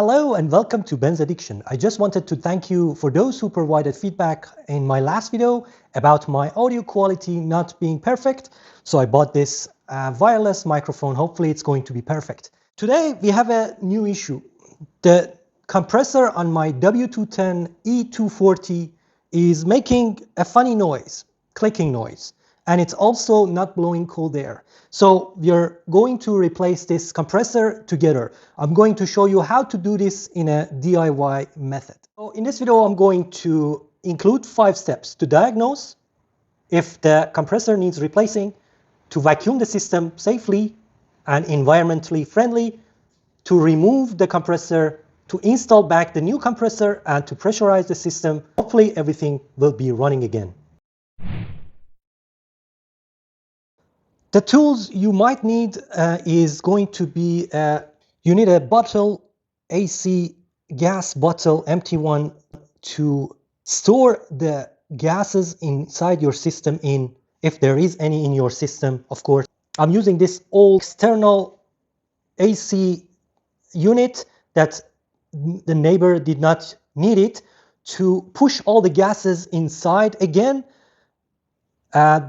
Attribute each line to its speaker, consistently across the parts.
Speaker 1: Hello and welcome to Benz Addiction. I just wanted to thank you for those who provided feedback in my last video about my audio quality not being perfect. So I bought this wireless microphone. Hopefully it's going to be perfect. Today we have a new issue. The compressor on my W210 E240 is making a funny noise, clicking noise. And it's also not blowing cold air. So we're going to replace this compressor together. I'm going to show you how to do this in a DIY method. So in this video, I'm going to include 5 steps to diagnose if the compressor needs replacing, to vacuum the system safely and environmentally friendly, to remove the compressor, to install back the new compressor, and to pressurize the system. Hopefully everything will be running again. The tools you might need is going to be, you need a bottle, AC gas bottle, empty one, to store the gases inside your system in, if there is any in your system, of course. I'm using this old external AC unit that the neighbor did not need it to push all the gases inside again.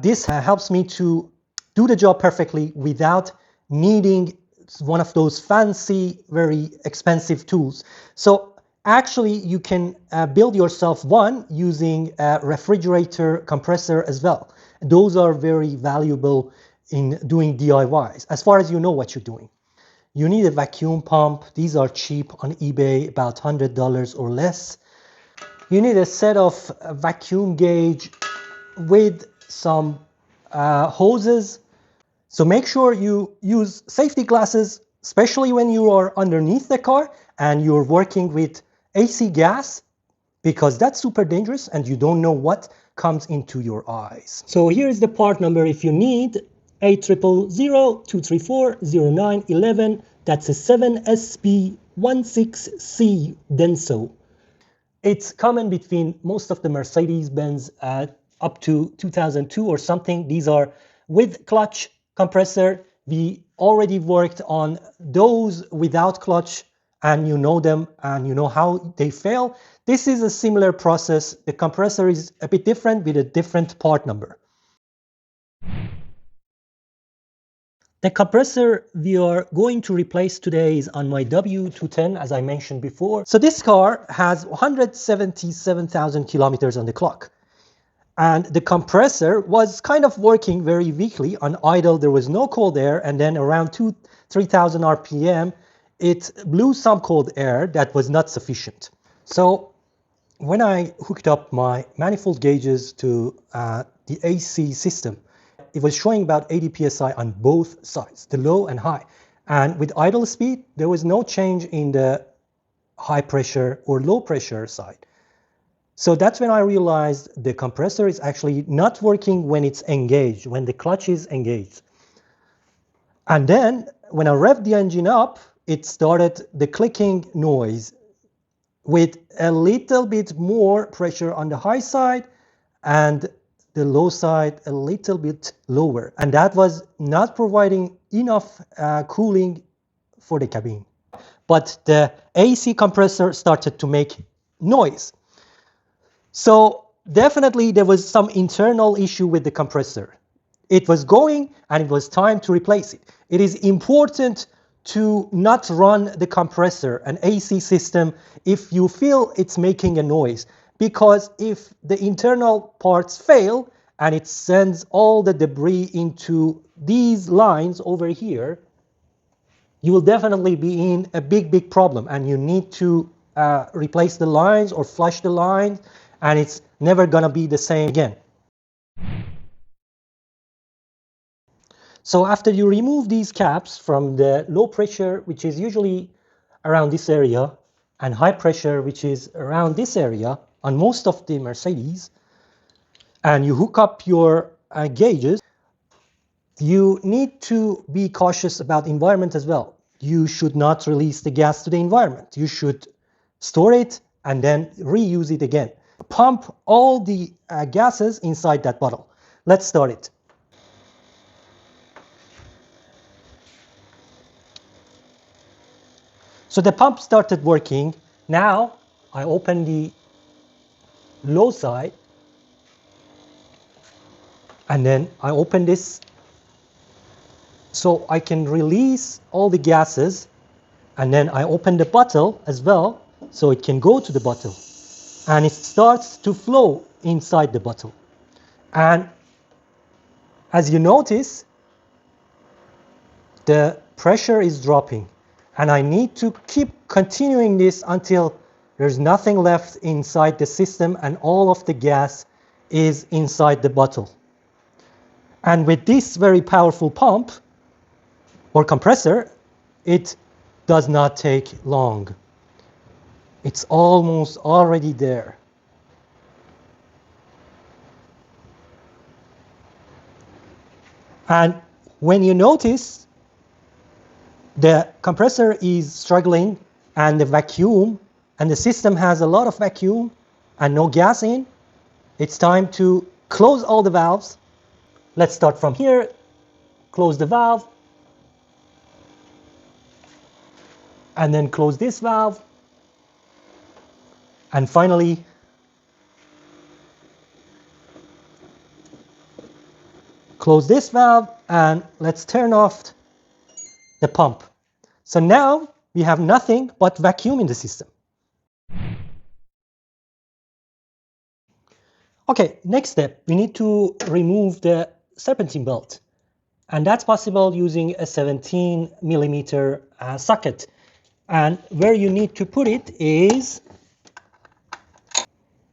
Speaker 1: This helps me to do the job perfectly without needing one of those fancy, very expensive tools. So actually you can build yourself one using a refrigerator compressor as well. Those are very valuable in doing DIYs, as far as you know what you're doing. You need a vacuum pump. These are cheap on eBay, about $100 or less. You need a set of vacuum gauge with some hoses. So make sure you use safety glasses, especially when you are underneath the car and you're working with AC gas, because that's super dangerous and you don't know what comes into your eyes. So here's the part number if you need: 800-234-0911. That's a 7SB16C Denso. It's common between most of the Mercedes-Benz up to 2002 or something. These are with clutch compressor. We already worked on those without clutch, and you know them and you know how they fail. This is a similar process. The compressor is a bit different with a different part number. The compressor we are going to replace today is on my W210, as I mentioned before. So this car has 177,000 kilometers on the clock. And the compressor was kind of working very weakly. On idle, there was no cold air. And then around 3,000 RPM, it blew some cold air that was not sufficient. So when I hooked up my manifold gauges to the AC system, it was showing about 80 psi on both sides, the low and high. And with idle speed, there was no change in the high pressure or low pressure side. So that's when I realized the compressor is actually not working when it's engaged, when the clutch is engaged. And then when I revved the engine up, it started the clicking noise with a little bit more pressure on the high side and the low side a little bit lower. And that was not providing enough cooling for the cabin. But the AC compressor started to make noise. So definitely there was some internal issue with the compressor. It was going and it was time to replace it. It is important to not run the compressor, an AC system, if you feel it's making a noise. Because if the internal parts fail and it sends all the debris into these lines over here, you will definitely be in a big problem, and you need to replace the lines or flush the lines, and it's never gonna be the same again. So after you remove these caps from the low pressure, which is usually around this area, and high pressure, which is around this area on most of the Mercedes, and you hook up your gauges, you need to be cautious about environment as well. You should not release the gas to the environment. You should store it and then reuse it again. Pump all the gases inside that bottle. Let's start it. So the pump started working. Now I open the low side, and then I open this so I can release all the gases, and then I open the bottle as well so it can go to the bottle, and it starts to flow inside the bottle. And as you notice, the pressure is dropping, and I need to keep continuing this until there's nothing left inside the system and all of the gas is inside the bottle. And with this very powerful pump or compressor, it does not take long. It's almost already there. And when you notice the compressor is struggling and the vacuum and the system has a lot of vacuum and no gas in, it's time to close all the valves. Let's start from here. Close the valve, and then close this valve, and finally close this valve, and let's turn off the pump. So now we have nothing but vacuum in the system. Okay, next step, we need to remove the serpentine belt, and that's possible using a 17 millimeter socket. And where you need to put it is,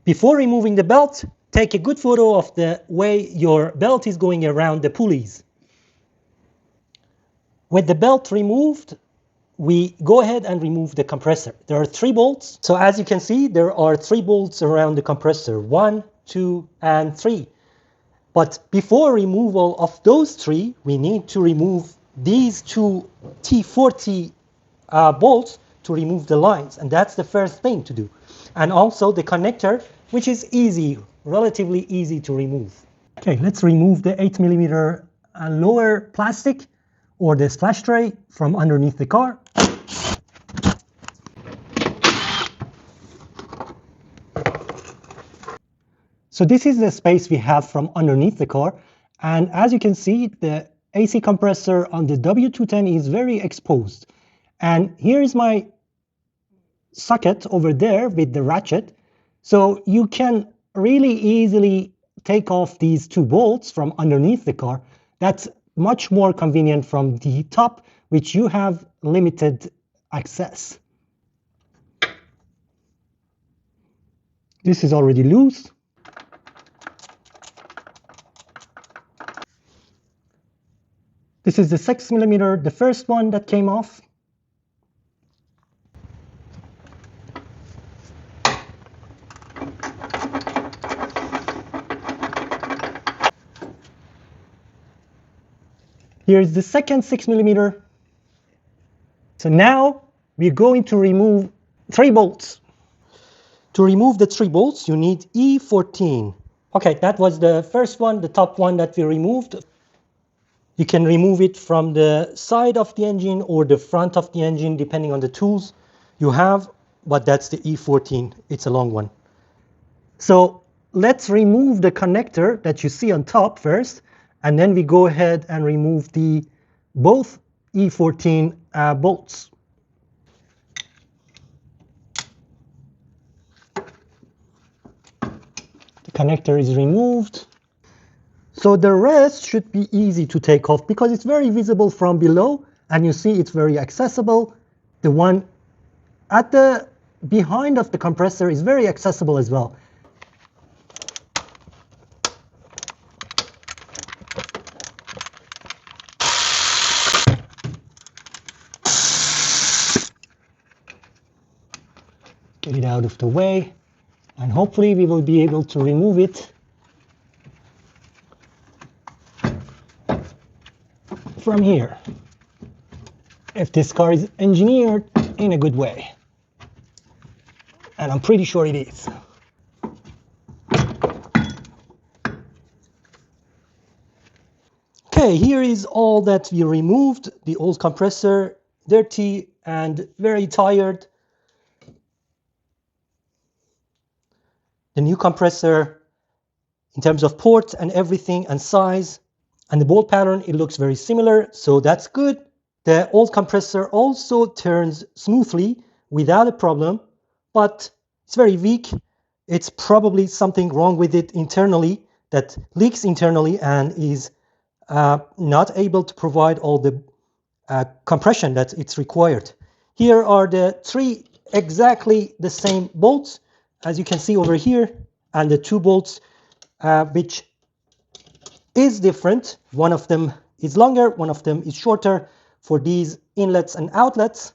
Speaker 1: before removing the belt, take a good photo of the way your belt is going around the pulleys. With the belt removed, we go ahead and remove the compressor. There are 3 bolts. So as you can see, there are 3 bolts around the compressor, 1, 2, and 3. But before removal of those 3, we need to remove these 2 T40 bolts to remove the lines. And that's the first thing to do. And also the connector, which is easy, relatively easy to remove. Okay, let's remove the 8 millimeter lower plastic or the splash tray from underneath the car. So this is the space we have from underneath the car, and as you can see, the AC compressor on the W210 is very exposed. And here is my socket over there with the ratchet, so you can really easily take off these 2 bolts from underneath the car. That's much more convenient from the top, which you have limited access. This is already loose. This is the 6 millimeter, the first one that came off. Here's the second 6 millimeter. So now we're going to remove 3 bolts. To remove the 3 bolts, you need E14. Okay, that was the first one, the top one that we removed. You can remove it from the side of the engine or the front of the engine, depending on the tools you have, but that's the E14. It's a long one. So let's remove the connector that you see on top first, and then we go ahead and remove the both E14 bolts. The connector is removed. So the rest should be easy to take off because it's very visible from below, and you see it's very accessible. The one at the behind of the compressor is very accessible as well. Get it out of the way, and hopefully we will be able to remove it from here, if this car is engineered in a good way, and I'm pretty sure it is. Okay, here is all that we removed: the old compressor, dirty and very tired. The new compressor, in terms of port and everything and size and the bolt pattern, it looks very similar, so that's good. The old compressor also turns smoothly without a problem, but it's very weak. It's probably something wrong with it internally that leaks internally and is not able to provide all the compression that it's required. Here are the three exactly the same bolts, as you can see over here, and the two bolts which is different. One of them is longer, one of them is shorter for these inlets and outlets.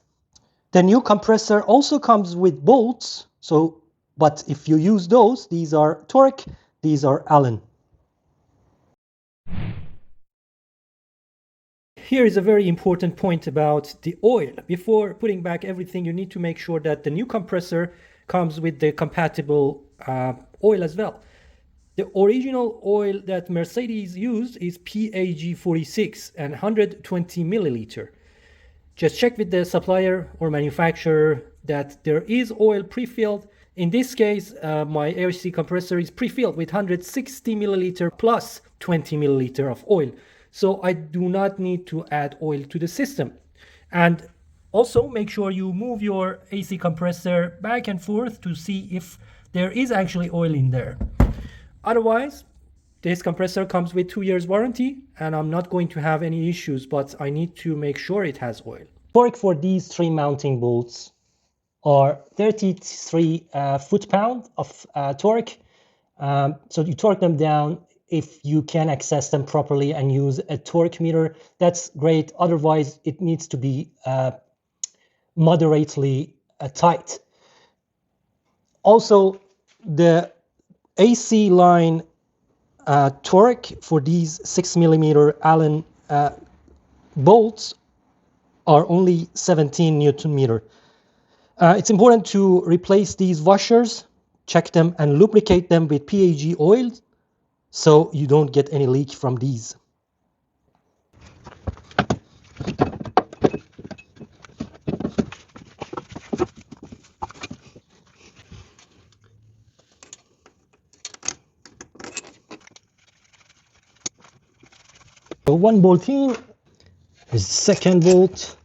Speaker 1: The new compressor also comes with bolts, but if you use those, these are Torx, these are Allen. Here is a very important point about the oil. Before putting back everything, you need to make sure that the new compressor comes with the compatible oil as well. The original oil that Mercedes used is PAG 46 and 120 milliliter. Just check with the supplier or manufacturer that there is oil pre-filled. In this case, my AC compressor is pre-filled with 160 milliliter plus 20 milliliter of oil. So I do not need to add oil to the system. And also make sure you move your AC compressor back and forth to see if there is actually oil in there. Otherwise, this compressor comes with 2 years warranty and I'm not going to have any issues, but I need to make sure it has oil. Torque for these three mounting bolts are 33 foot-pound of torque. So you torque them down. If you can access them properly and use a torque meter, that's great. Otherwise, it needs to be moderately tight. Also, the AC line torque for these 6mm Allen bolts are only 17 Newton meter. It's important to replace these washers, check them and lubricate them with PAG oil so you don't get any leak from these. So one bolt in, is the second bolt.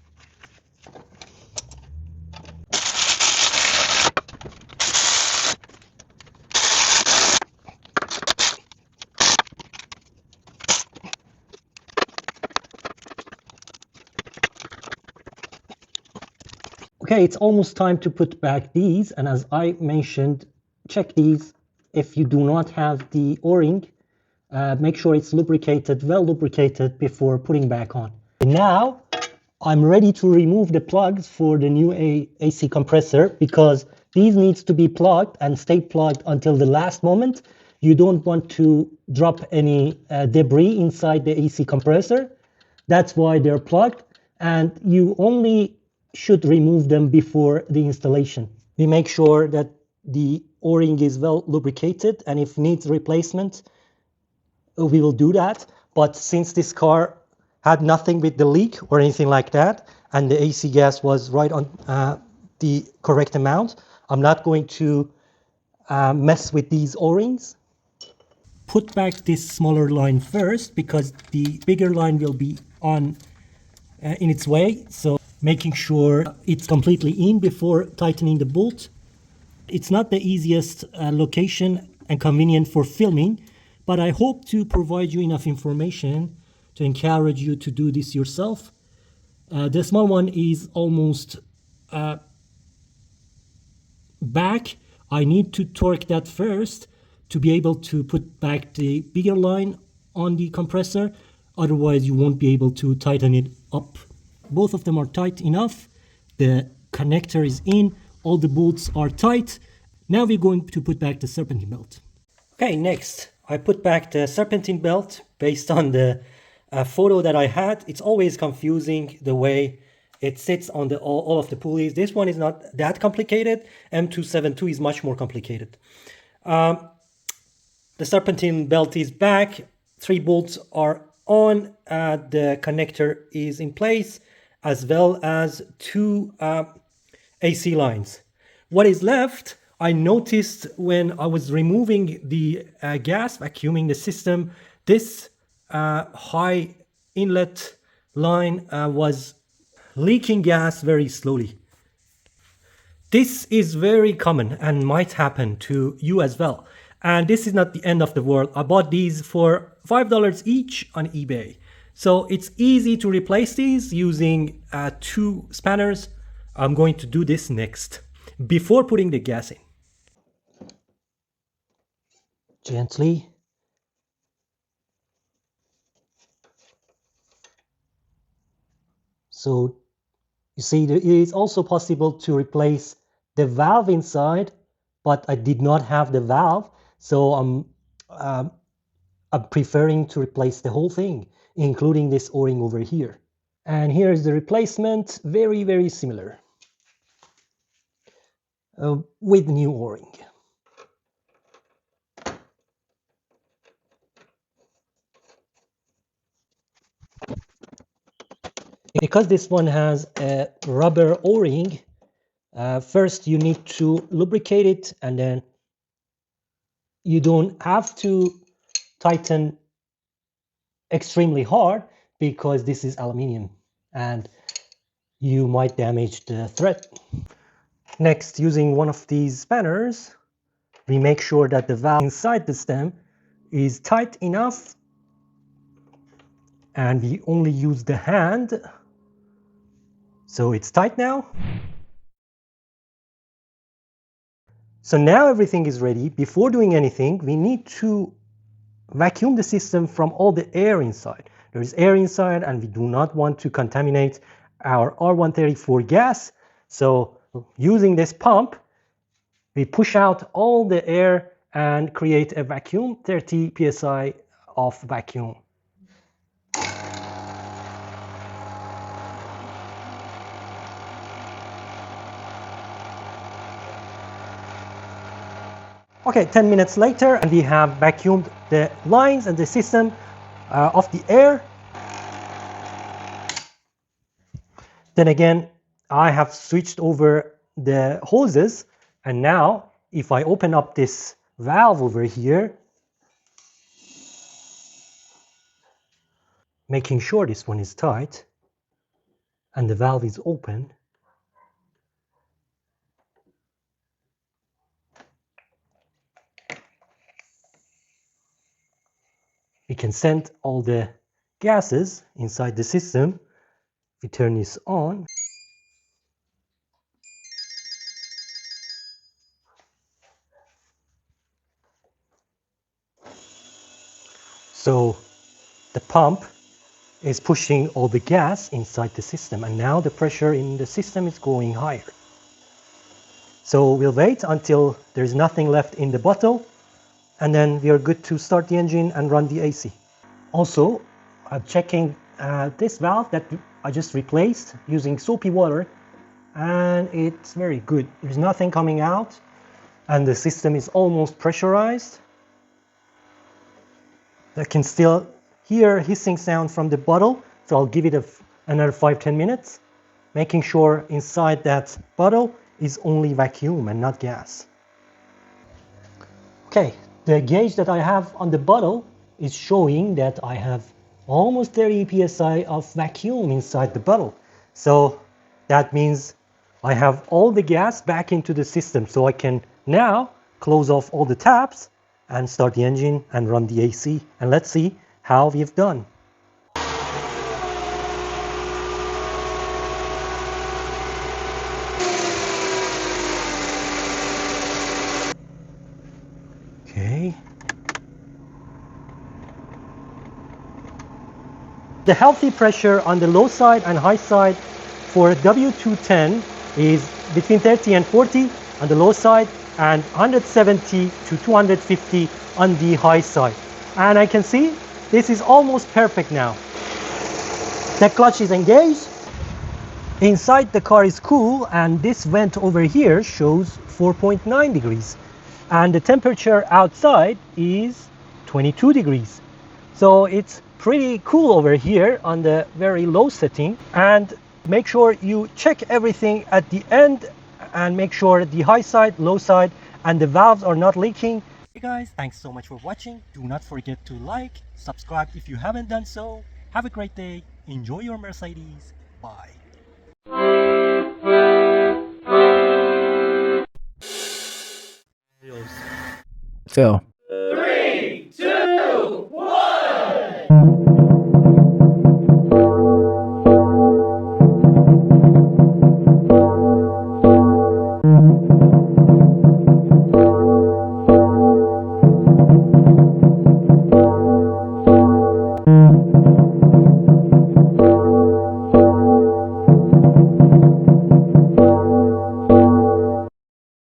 Speaker 1: Okay, it's almost time to put back these, and as I mentioned, check these. If you do not have the O-ring, make sure it's lubricated, well lubricated before putting back on. Now, I'm ready to remove the plugs for the new AC compressor because these needs to be plugged and stay plugged until the last moment. You don't want to drop any debris inside the AC compressor. That's why they're plugged, and you only should remove them before the installation. We make sure that the O-ring is well lubricated, and if needs replacement, we will do that. But since this car had nothing with the leak or anything like that, and the AC gas was right on the correct amount, I'm not going to mess with these O-rings. Put back this smaller line first because the bigger line will be on in its way. So making sure it's completely in before tightening the bolt. It's not the easiest location and convenient for filming, but I hope to provide you enough information to encourage you to do this yourself. The small one is almost back. I need to torque that first to be able to put back the bigger line on the compressor. Otherwise, you won't be able to tighten it up. Both of them are tight enough. The connector is in. All the bolts are tight. Now we're going to put back the serpentine belt. Okay, next, I put back the serpentine belt based on the photo that I had. It's always confusing the way it sits on the all of the pulleys. This one is not that complicated. M272 is much more complicated. The serpentine belt is back. 3 bolts are on. The connector is in place. as well as two AC lines. What is left, I noticed when I was removing the gas, vacuuming the system, this high inlet line was leaking gas very slowly. This is very common and might happen to you as well. And this is not the end of the world. I bought these for $5 each on eBay. So it's easy to replace these using two spanners. I'm going to do this next before putting the gas in. Gently. So you see, it is also possible to replace the valve inside, but I did not have the valve, so I'm preferring to replace the whole thing, including this O-ring over here. And here is the replacement, very, very similar, with new O-ring. Because this one has a rubber O-ring, first you need to lubricate it, and then you don't have to tighten extremely hard because this is aluminium and you might damage the thread. Next, using one of these spanners, we make sure that the valve inside the stem is tight enough, and we only use the hand. So it's tight now. So now everything is ready. Before doing anything, we need to vacuum the system from all the air inside. There is air inside and we do not want to contaminate our R-134 gas. So using this pump, we push out all the air and create a vacuum, 30 psi of vacuum. Okay, 10 minutes later, and we have vacuumed the lines and the system of the air. Then again, I have switched over the hoses, and now if I open up this valve over here, making sure this one is tight and the valve is open, we can send all the gases inside the system. We turn this on. So the pump is pushing all the gas inside the system, and now the pressure in the system is going higher. So we'll wait until there's nothing left in the bottle, and then we are good to start the engine and run the AC. Also, I'm checking this valve that I just replaced using soapy water, and it's very good. There's nothing coming out, and the system is almost pressurized. I can still hear hissing sound from the bottle, so I'll give it another 5-10 minutes, making sure inside that bottle is only vacuum and not gas. Okay, the gauge that I have on the bottle is showing that I have almost 30 psi of vacuum inside the bottle. So that means I have all the gas back into the system, so I can now close off all the taps and start the engine and run the AC. And let's see how we've done. Okay. The healthy pressure on the low side and high side for W210 is between 30 and 40 on the low side and 170 to 250 on the high side. And I can see this is almost perfect now. The clutch is engaged. Inside the car is cool, and this vent over here shows 4.9 degrees. And the temperature outside is 22 degrees. So it's pretty cool over here on the very low setting. And make sure you check everything at the end and make sure the high side, low side, and the valves are not leaking. Hey guys, thanks so much for watching. Do not forget to like, subscribe if you haven't done so. Have a great day. Enjoy your Mercedes. Bye.
Speaker 2: Phil.